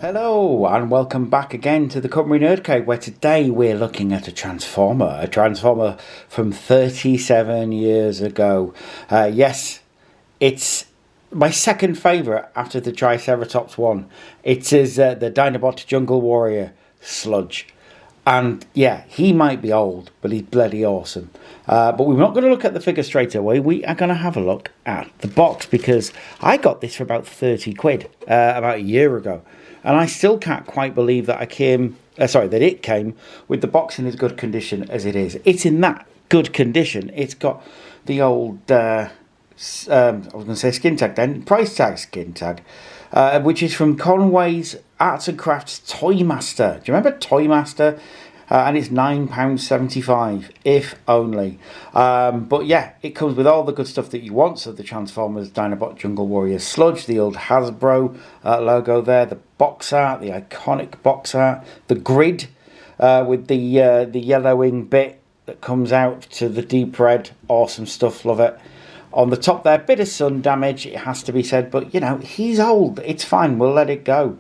Hello and welcome back again to the Cymru Nerdcade, where today we're looking at a Transformer from 37 years ago. Yes, it's my second favourite after the Triceratops one. It is the Dinobot Jungle Warrior Sludge. And yeah, he might be old, but he's bloody awesome. But we're not going to look at the figure straight away. We are going to have a look at the box, because I got this for about 30 quid about a year ago. And I still can't quite believe that it came with the box in as good condition as it is. It's in that good condition. It's got the old, I was going to say skin tag then, price tag skin tag, which is from Conway's Arts and Crafts Toy Master. Do you remember Toy Master? And it's £9.75, if only. But yeah, it comes with all the good stuff that you want. So the Transformers Dinobot Jungle Warrior Sludge, the old Hasbro logo there, the box art, the iconic box art, the grid with the yellowing bit that comes out to the deep red. Awesome stuff, love it. On the top there, bit of sun damage, it has to be said, but you know, he's old, it's fine, we'll let it go.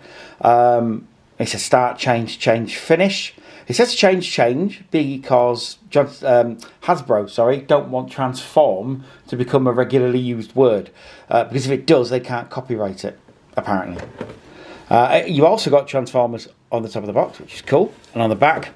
It's a start, change, finish. It says change because Hasbro, don't want transform to become a regularly used word. Because if it does, they can't copyright it, apparently. You also got Transformers on the top of the box, which is cool. And on the back,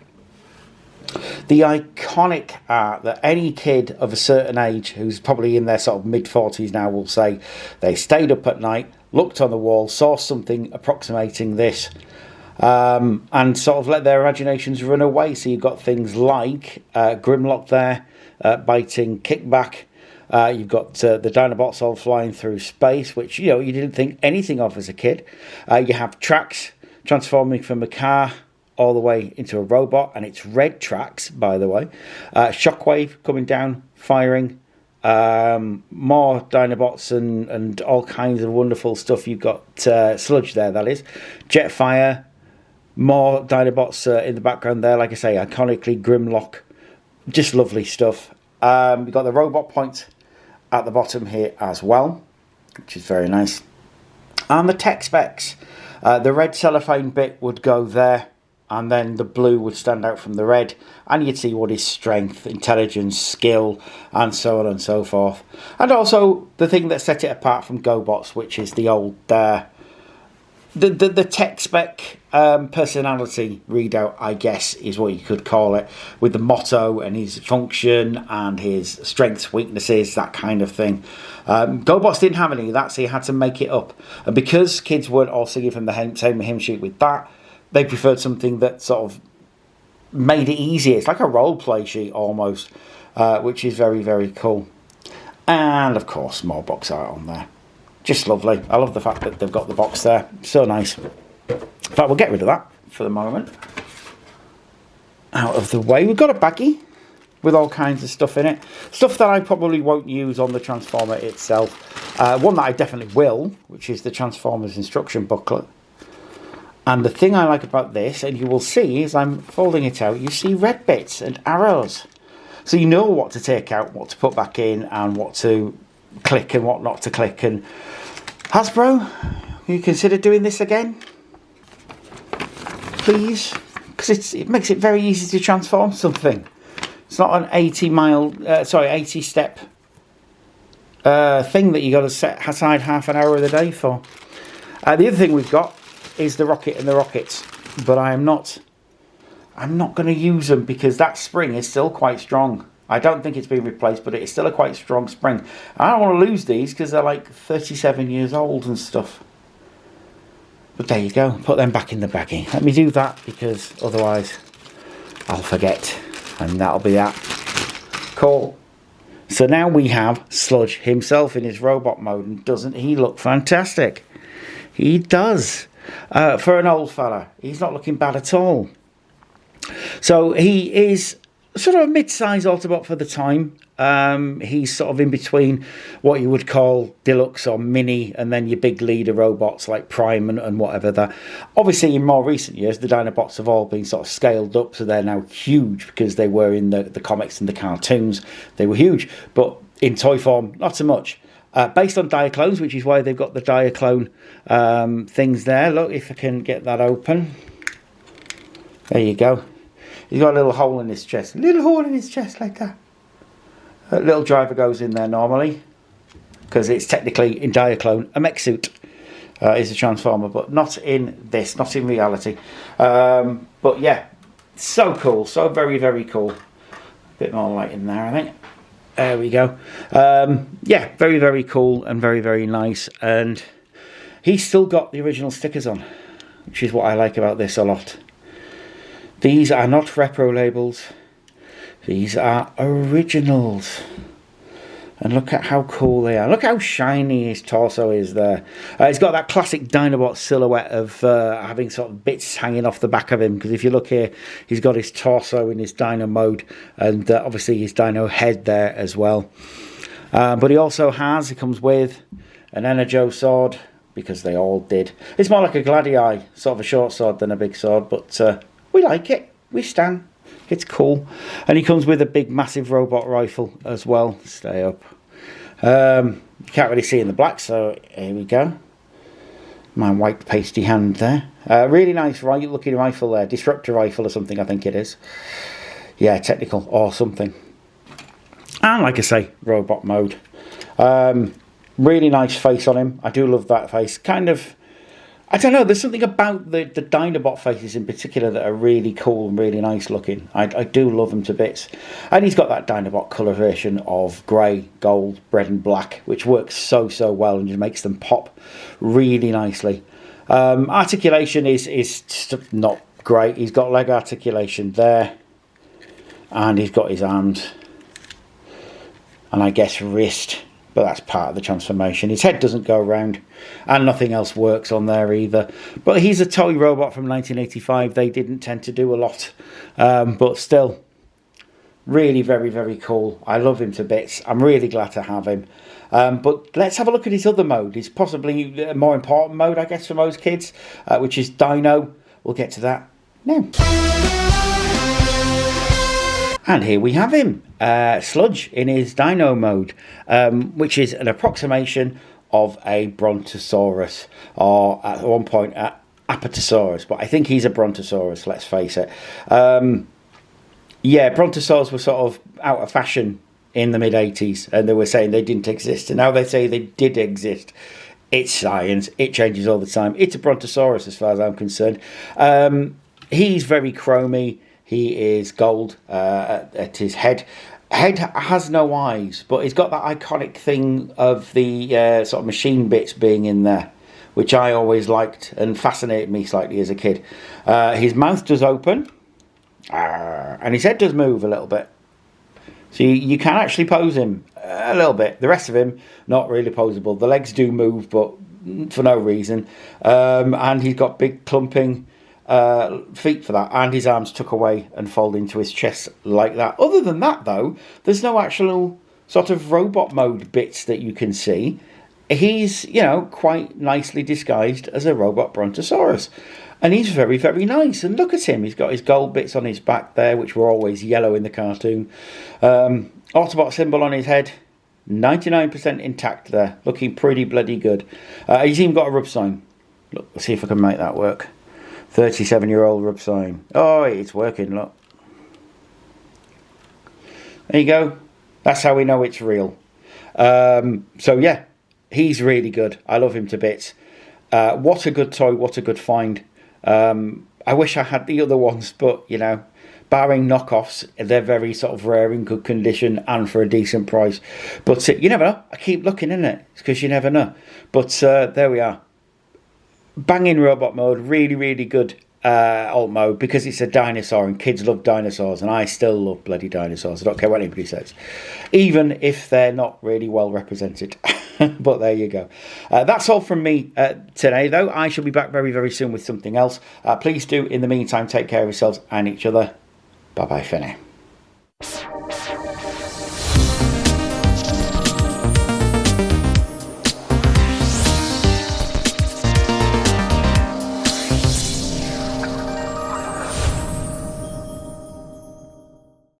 the iconic art that any kid of a certain age, who's probably in their sort of mid-40s now, will say they stayed up at night, looked on the wall, saw something approximating this, and sort of let their imaginations run away. So you've got things like Grimlock there, biting Kickback. You've got the Dinobots all flying through space, which you didn't think anything of as a kid. You have Tracks transforming from a car all the way into a robot, and it's red Tracks, by the way. Shockwave coming down, firing. More Dinobots and all kinds of wonderful stuff. You've got Sludge there, that is. Jetfire. More Dinobots in the background there, like I say, iconically Grimlock. Just lovely stuff. We've got the robot point at the bottom here as well, which is very nice. And the tech specs. The red cellophane bit would go there, and then the blue would stand out from the red, and you'd see what is strength, intelligence, skill, and so on and so forth. And also the thing that set it apart from GoBots, which is the old the tech spec personality readout, I guess, is what you could call it, with the motto and his function and his strengths, weaknesses, that kind of thing. GoBots didn't have any of that, so you had to make it up. And because kids weren't all singing from the same hymn sheet with that, they preferred something that sort of made it easier. It's like a role play sheet almost, which is very, very cool. And of course, more box art on there. Just lovely. I love the fact that they've got the box there. So nice. In fact, we'll get rid of that for the moment. Out of the way. We've got a baggie with all kinds of stuff in it. Stuff that I probably won't use on the Transformer itself. One that I definitely will, which is the Transformers instruction booklet. And the thing I like about this, and you will see as I'm folding it out, you see red bits and arrows. So you know what to take out, what to put back in, and what to click and what not to click. And Hasbro, you consider doing this again, please? Because it makes it very easy to transform something. It's not an 80 step thing that you got to set aside half an hour of the day for. The other thing we've got is the rocket and the rockets, but I'm not going to use them because that spring is still quite strong. I don't think it's been replaced, but it's still a quite strong spring. I don't want to lose these because they're like 37 years old and stuff. But there you go. Put them back in the baggie. Let me do that because otherwise I'll forget. And that'll be that. Cool. So now we have Sludge himself in his robot mode. And doesn't he look fantastic? He does. For an old fella. He's not looking bad at all. So he is sort of a mid-size Autobot for the time. He's sort of in between what you would call deluxe or mini, and then your big leader robots like Prime and whatever that. Obviously, in more recent years, the Dinobots have all been sort of scaled up, so they're now huge because they were in the comics and the cartoons. They were huge, but in toy form, not so much. Based on Diaclones, which is why they've got the Diaclone things there. Look, if I can get that open. There you go. He's got a little hole in his chest. A little hole in his chest like that. A little driver goes in there normally. Because it's technically, in Diaclone, a mech suit. Is a Transformer. But not in this. Not in reality. But yeah. So cool. So very, very cool. Bit more light in there, I think. There we go. Yeah, very, very cool and very, very nice. And he's still got the original stickers on. Which is what I like about this a lot. These are not repro labels. These are originals. And look at how cool they are. Look how shiny his torso is there. He's got that classic Dinobot silhouette of having sort of bits hanging off the back of him. Because if you look here, he's got his torso in his Dino Mode. And obviously his Dino head there as well. But he also has, he comes with an Energo sword. Because they all did. It's more like a Gladii. Sort of a short sword than a big sword. But we like it. We stand. It's cool. And he comes with a big, massive robot rifle as well. Stay up. You can't really see in the black, so here we go. My white pasty hand there. Really nice looking rifle there. Disruptor rifle or something, I think it is. Yeah, technical or something. And like I say, robot mode. Really nice face on him. I do love that face. Kind of... I don't know, there's something about the Dinobot faces in particular that are really cool and really nice looking. I do love them to bits. And he's got that Dinobot colour version of grey, gold, red and black, which works so well and just makes them pop really nicely. Articulation is not great. He's got leg articulation there. And he's got his arms. And I guess wrist. But that's part of the transformation. His head doesn't go around. And nothing else works on there either. But he's a toy robot from 1985. They didn't tend to do a lot. But still, really very, very cool. I love him to bits. I'm really glad to have him. But let's have a look at his other mode. It's possibly a more important mode, I guess, for most kids. Which is Dino. We'll get to that now. And here we have him, Sludge in his Dino Mode, which is an approximation of a Brontosaurus, or at one point Apatosaurus, but I think he's a Brontosaurus, let's face it. Yeah, Brontosaurs were sort of out of fashion in the mid-80s, and they were saying they didn't exist, and now they say they did exist. It's science, it changes all the time. It's a Brontosaurus as far as I'm concerned. He's very chromy. He is gold at his head. Head has no eyes, but he's got that iconic thing of the sort of machine bits being in there, which I always liked and fascinated me slightly as a kid. His mouth does open, and his head does move a little bit. So you can actually pose him a little bit. The rest of him, not really poseable. The legs do move, but for no reason. And he's got big clumping feet for that, and his arms tuck away and fold into his chest like that. Other than that, though, there's no actual sort of robot mode bits that you can see. He's, you know, quite nicely disguised as a robot Brontosaurus, and he's very, very nice. And look at him, he's got his gold bits on his back there, which were always yellow in the cartoon. Autobot symbol on his head, 99% intact there, looking pretty bloody good. He's even got a rub sign. Look, let's see if I can make that work. 37-year-old rub sign. Oh, it's working, look. There you go. That's how we know it's real. So, yeah, he's really good. I love him to bits. What a good toy. What a good find. I wish I had the other ones, but, you know, barring knockoffs, they're very sort of rare, in good condition, and for a decent price. But you never know. I keep looking, innit? It's because you never know. But there we are. Banging robot mode, really, really good alt mode, because it's a dinosaur and kids love dinosaurs, and I still love bloody dinosaurs. I don't care what anybody says, even if they're not really well represented. But there you go. That's all from me today, though. I shall be back very, very soon with something else. Please do, in the meantime, take care of yourselves and each other. Bye-bye for now.